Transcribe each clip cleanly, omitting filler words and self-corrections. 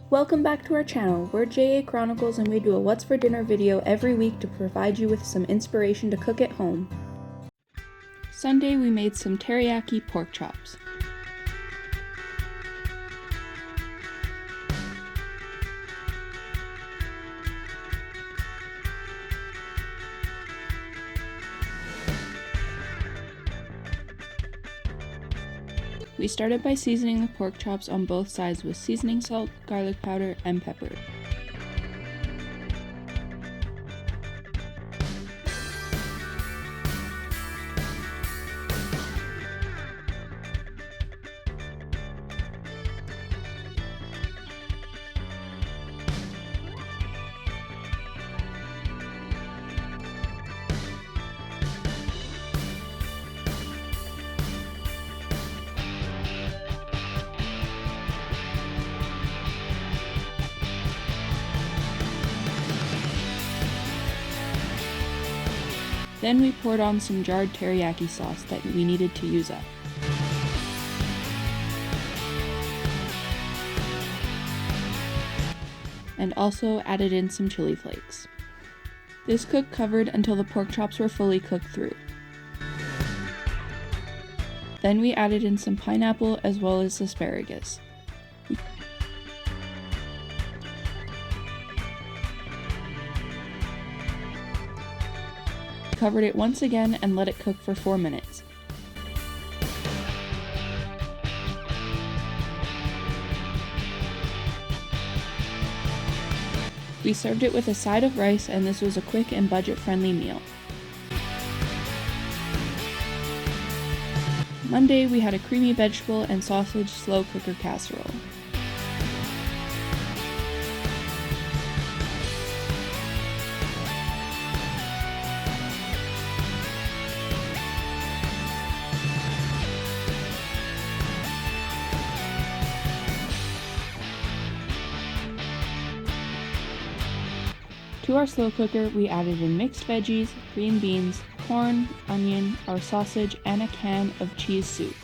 Welcome back to our channel. We're JA Chronicles and we do a What's for Dinner video every week to provide you with some inspiration to cook at home. Sunday we made some teriyaki pork chops. We started by seasoning the pork chops on both sides with seasoning salt, garlic powder, and pepper. Then we poured on some jarred teriyaki sauce that we needed to use up. And also added in some chili flakes. This cooked covered until the pork chops were fully cooked through. Then we added in some pineapple as well as asparagus. Covered it once again and let it cook for 4 minutes. We served it with a side of rice, and this was a quick and budget-friendly meal. Monday we had a creamy vegetable and sausage slow cooker casserole. To our slow cooker, we added in mixed veggies, green beans, corn, onion, our sausage, and a can of cheese soup.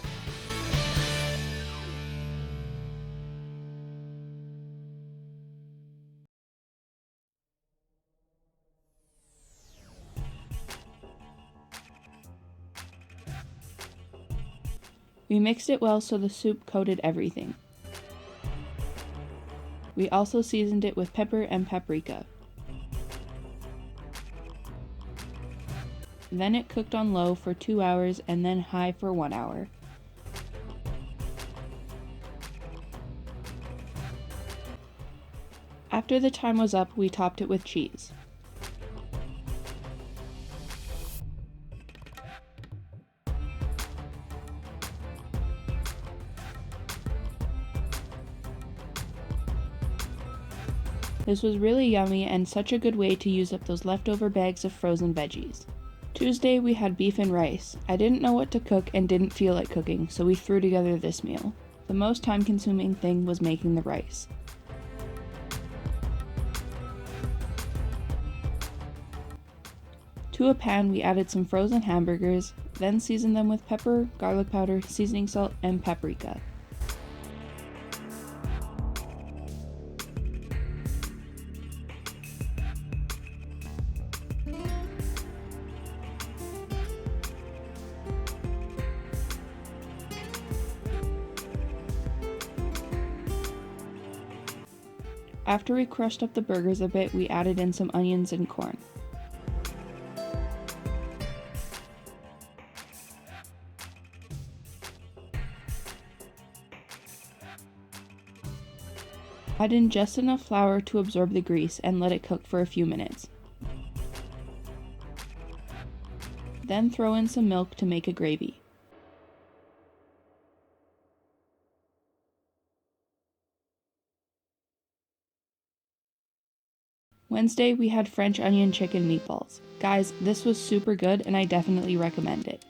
We mixed it well so the soup coated everything. We also seasoned it with pepper and paprika. Then it cooked on low for 2 hours and then high for 1 hour. After the time was up, we topped it with cheese. This was really yummy and such a good way to use up those leftover bags of frozen veggies. Tuesday we had beef and rice. I didn't know what to cook and didn't feel like cooking, so we threw together this meal. The most time-consuming thing was making the rice. To a pan we added some frozen hamburgers, then seasoned them with pepper, garlic powder, seasoning salt, and paprika. After we crushed up the burgers a bit, we added in some onions and corn. Add in just enough flour to absorb the grease and let it cook for a few minutes. Then throw in some milk to make a gravy. Wednesday, we had French onion chicken meatballs. Guys, this was super good and I definitely recommend it.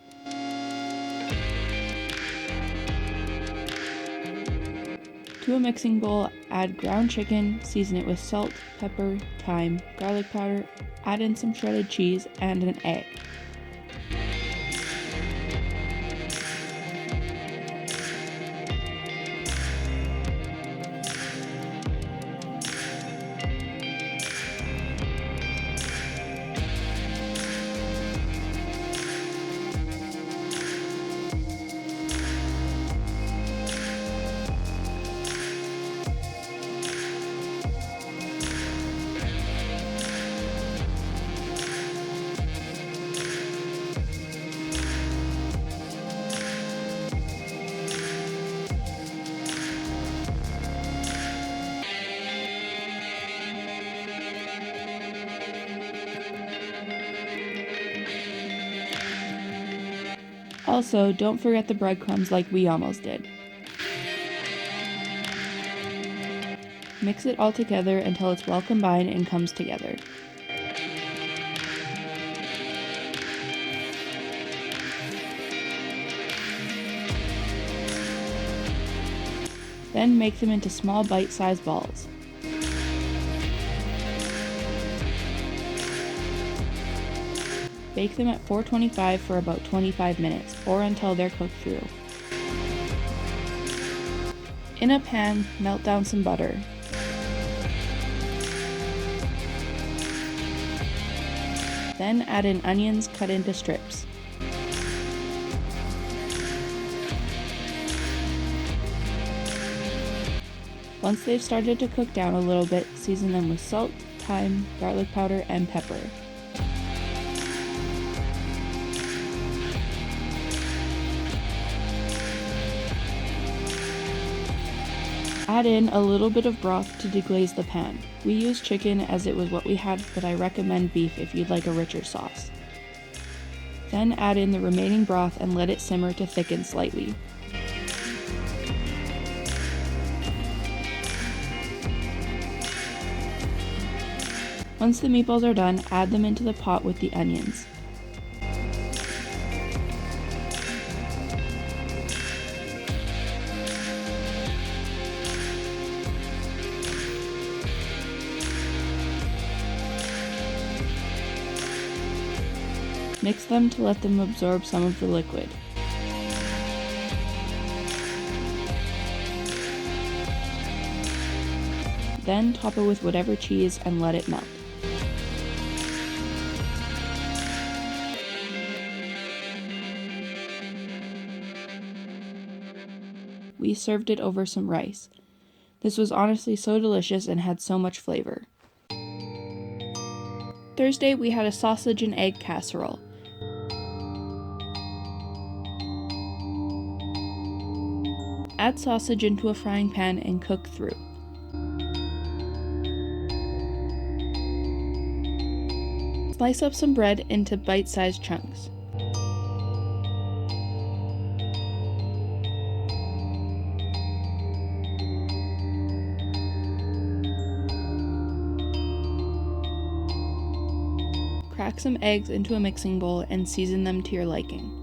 To a mixing bowl, add ground chicken, season it with salt, pepper, thyme, garlic powder, add in some shredded cheese and an egg. Also, don't forget the breadcrumbs like we almost did. Mix it all together until it's well combined and comes together. Then make them into small bite-sized balls. Bake them at 425 for about 25 minutes, or until they're cooked through. In a pan, melt down some butter. Then add in onions cut into strips. Once they've started to cook down a little bit, season them with salt, thyme, garlic powder, and pepper. Add in a little bit of broth to deglaze the pan. We used chicken as it was what we had, but I recommend beef if you'd like a richer sauce. Then add in the remaining broth and let it simmer to thicken slightly. Once the meatballs are done, add them into the pot with the onions. Mix them to let them absorb some of the liquid. Then top it with whatever cheese and let it melt. We served it over some rice. This was honestly so delicious and had so much flavor. Thursday, we had a sausage and egg casserole. Add sausage into a frying pan and cook through. Slice up some bread into bite-sized chunks. Crack some eggs into a mixing bowl and season them to your liking.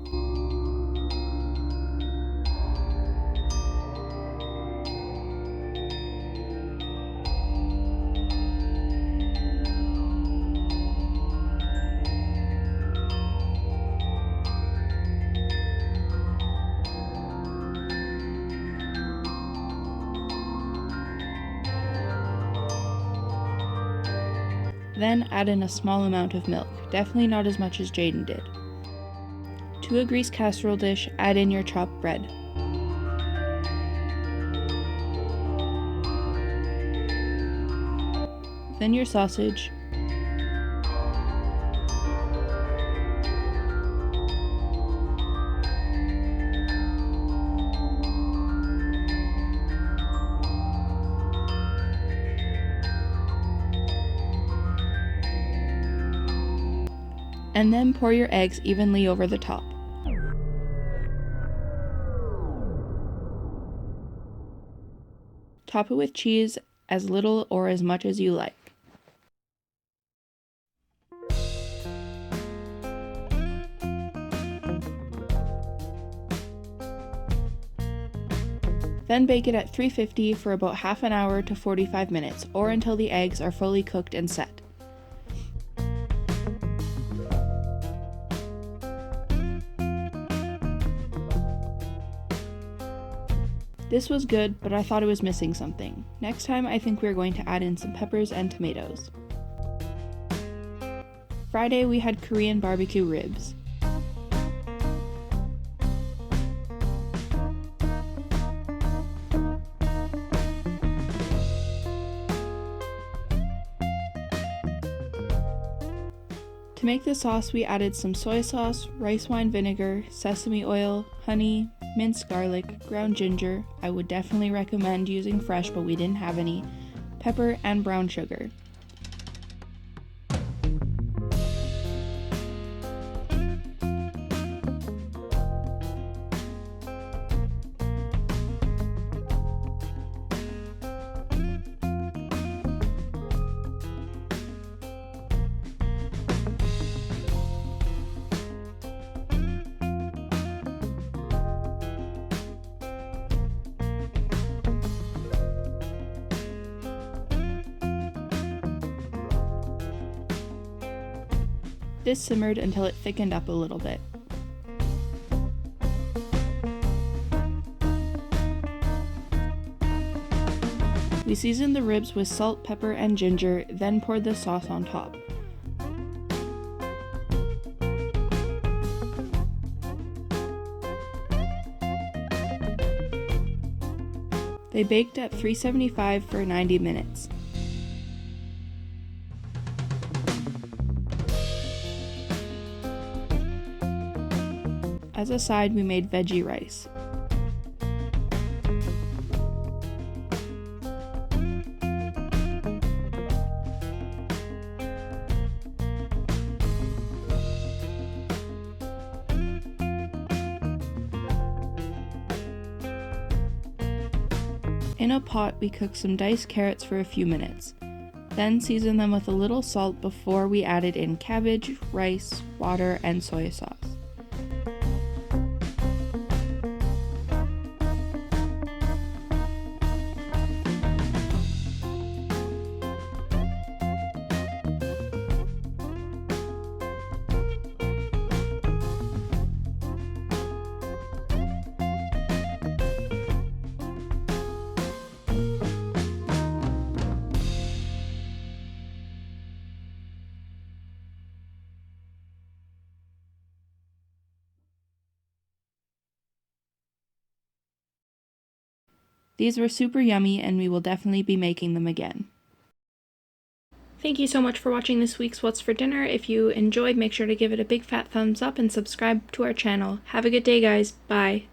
Then add in a small amount of milk, definitely not as much as Jaden did. To a greased casserole dish, add in your chopped bread. Then your sausage, and then pour your eggs evenly over the top. Top it with cheese, as little or as much as you like. Then bake it at 350 for about half an hour to 45 minutes, or until the eggs are fully cooked and set. This was good, but I thought it was missing something. Next time I think we're going to add in some peppers and tomatoes. Friday we had Korean barbecue ribs. To make the sauce, we added some soy sauce, rice wine vinegar, sesame oil, honey, minced garlic, ground ginger, I would definitely recommend using fresh but we didn't have any, pepper, and brown sugar. This simmered until it thickened up a little bit. We seasoned the ribs with salt, pepper, and ginger, then poured the sauce on top. They baked at 375 for 90 minutes. As a side, we made veggie rice. In a pot, we cooked some diced carrots for a few minutes. Then seasoned them with a little salt before we added in cabbage, rice, water, and soy sauce. These were super yummy, and we will definitely be making them again. Thank you so much for watching this week's What's for Dinner. If you enjoyed, make sure to give it a big fat thumbs up and subscribe to our channel. Have a good day, guys. Bye.